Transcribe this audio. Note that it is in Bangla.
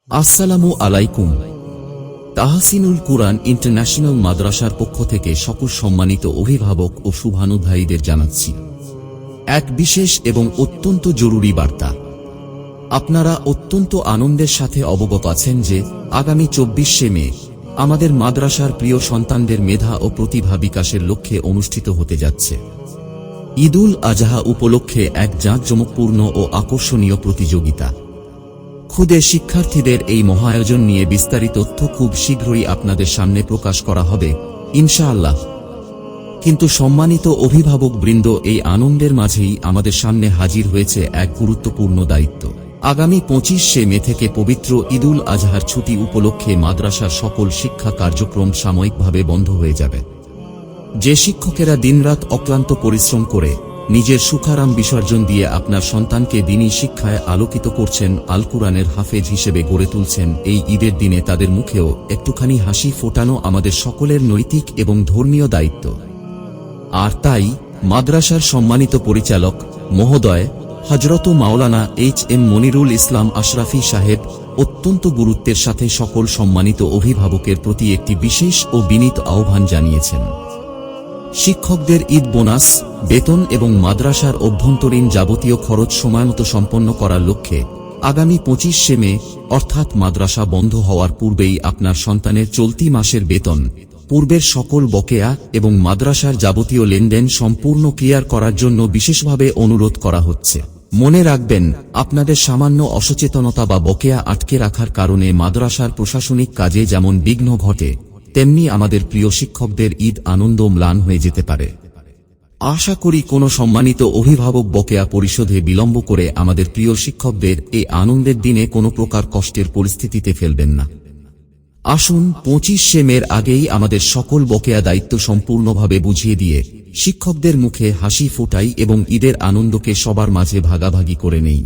আসসালামু আলাইকুম। তাহসিনুল কুরআন ইন্টারন্যাশনাল মাদ্রাসার পক্ষ থেকে সকল সম্মানিত অভিভাবক ও শুভানুধ্যায়ীদের জানাচ্ছি এক বিশেষ এবং অত্যন্ত জরুরি বার্তা। আপনারা অত্যন্ত আনন্দের সাথে অবগত আছেন যে আগামী 24শে মে আমাদের মাদ্রাসার প্রিয় সন্তানদের মেধা ও প্রতিভা বিকাশের লক্ষ্যে অনুষ্ঠিত হতে যাচ্ছে ঈদুল আজহা উপলক্ষে এক জাঁকজমকপূর্ণ ও আকর্ষণীয় প্রতিযোগিতা। খুদে শিক্ষার্থীদের এই মহাআয়োজন নিয়ে বিস্তারিত তথ্য খুব শীঘ্রই আপনাদের সামনে প্রকাশ করা হবে ইনশাআল্লাহ। কিন্তু সম্মানিত অভিভাবকবৃন্দ, এই আনন্দের মাঝেই আমাদের সামনে হাজির হয়েছে এক গুরুত্বপূর্ণ দায়িত্ব। আগামী 25শে মে থেকে পবিত্র ঈদুল আজহার ছুটি উপলক্ষে মাদ্রাসার সকল শিক্ষা কার্যক্রম সাময়িকভাবে বন্ধ হয়ে যাবে। যে শিক্ষকেরা দিনরাত অক্লান্ত পরিশ্রম করে নিজের সুখারাম বিসর্জন দিয়ে আপনার সন্তানকে দ্বীনি শিক্ষায় আলোকিত করছেন, আল কুরআনের হাফেজ হিসেবে গড়ে তুলছেন, এই ঈদের দিনে তাদের মুখেও একটুখানি হাসি ফোটানো আমাদের সকলের নৈতিক এবং ধর্মীয় দায়িত্ব। আর তাই মাদ্রাসার সম্মানিত পরিচালক মহোদয় হযরত মাওলানা HM মনিরুল ইসলাম আশরাফী সাহেব অত্যন্ত গুরুত্বের সাথে সকল সম্মানিত অভিভাবকের প্রতি একটি বিশেষ ও বিনীত আহ্বান জানিয়েছেন। শিক্ষকদের ঈদ বোনাস, বেতন এবং মাদ্রাসার অভ্যন্তরীণ যাবতীয় খরচ সময়মতো সম্পন্ন করার লক্ষ্যে আগামী 25শে মে অর্থাৎ মাদ্রাসা বন্ধ হওয়ার পূর্বেই আপনার সন্তানের চলতি মাসের বেতন, পূর্বের সকল বকেয়া এবং মাদ্রাসার যাবতীয় লেনদেন সম্পূর্ণ ক্লিয়ার করার জন্য বিশেষভাবে অনুরোধ করা হচ্ছে। মনে রাখবেন, আপনাদের সামান্য অসচেতনতা বা বকেয়া আটকে রাখার কারণে মাদ্রাসার প্রশাসনিক কাজে যেমন বিঘ্ন ঘটে, তেমনি আমাদের প্রিয় শিক্ষকদের ঈদ আনন্দ ম্লান হয়ে যেতে পারে। আশা করি কোনো সম্মানিত অভিভাবক বকেয়া পরিশোধে বিলম্ব করে আমাদের প্রিয় শিক্ষকদের এই আনন্দের দিনে কোনো প্রকার কষ্টের পরিস্থিতিতে ফেলবেন না। আসুন 25শে মের আগেই আমাদের সকল বকেয়া দায়িত্ব সম্পূর্ণভাবে বুঝিয়ে দিয়ে শিক্ষকদের মুখে হাসি ফোটাই এবং ঈদের আনন্দকে সবার মাঝে ভাগাভাগি করে নেই।